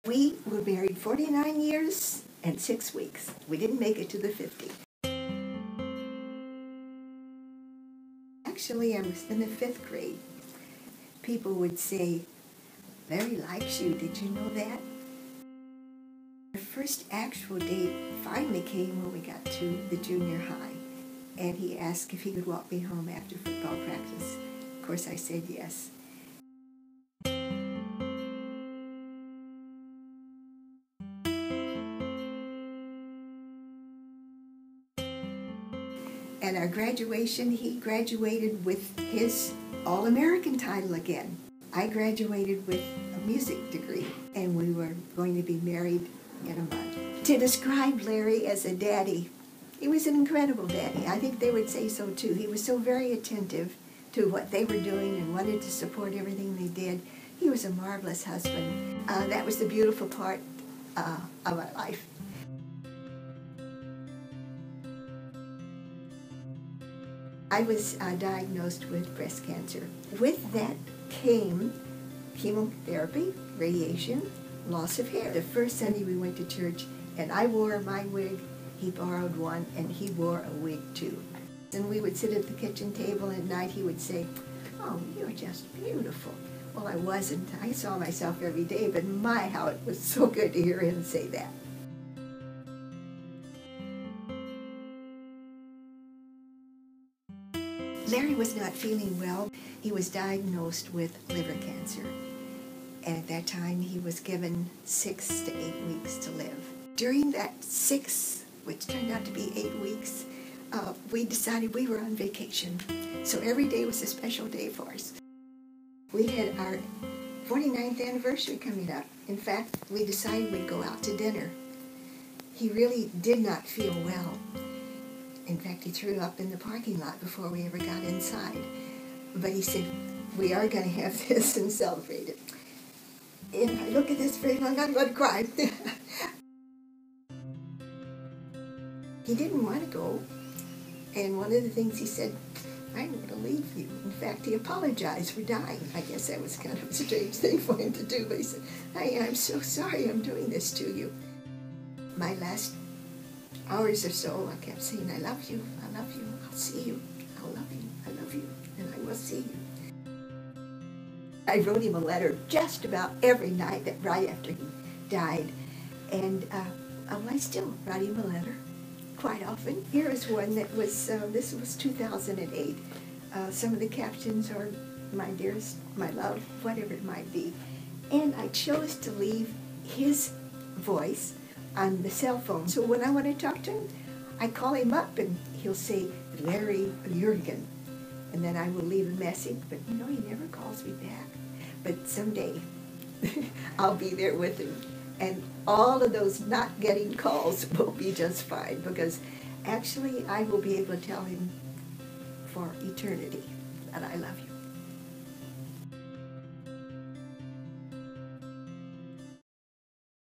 We were married 49 years and 6 weeks. We didn't make it to the 50. Actually, I was in the 5th grade. People would say, "Larry likes you, did you know that?" The first actual date finally came when we got to the junior high, and he asked if he could walk me home after football practice. Of course, I said yes. At our graduation, he graduated with his All-American title again. I graduated with a music degree, and we were going to be married in a month. To describe Larry as a daddy, he was an incredible daddy. I think they would say so too. He was so very attentive to what they were doing and wanted to support everything they did. He was a marvelous husband. That was the beautiful part of our life. I was diagnosed with breast cancer. With that came chemotherapy, radiation, loss of hair. The first Sunday we went to church, and I wore my wig, he borrowed one, and he wore a wig too. And we would sit at the kitchen table, and at night he would say, "Oh, you're just beautiful." Well, I wasn't. I saw myself every day, but my, how it was so good to hear him say that. Larry was not feeling well. He was diagnosed with liver cancer. And at that time, he was given 6 to 8 weeks to live. During that 6, which turned out to be 8 weeks, we decided we were on vacation. So every day was a special day for us. We had our 49th anniversary coming up. In fact, we decided we'd go out to dinner. He really did not feel well. In fact, he threw up in the parking lot before we ever got inside. But he said, "We are going to have this and celebrate it." And I look at this very long, I'm going to cry. He didn't want to go. And one of the things he said, "I'm going to leave you." In fact, he apologized for dying. I guess that was kind of a strange thing for him to do. But he said, I'm so sorry I'm doing this to you." My last hours or so, I kept saying, "I love you, I'll see you, I'll love you, I love you, and I will see you." I wrote him a letter just about every night right after he died, and I still write him a letter quite often. Here is one that was, this was 2008. Some of the captions are "My dearest, my love," whatever it might be. And I chose to leave his voice on the cell phone. So when I want to talk to him, I call him up and he'll say, "Larry Yeargain," and then I will leave a message, but he never calls me back. But someday I'll be there with him, and all of those not getting calls will be just fine, because actually I will be able to tell him for eternity that I love you.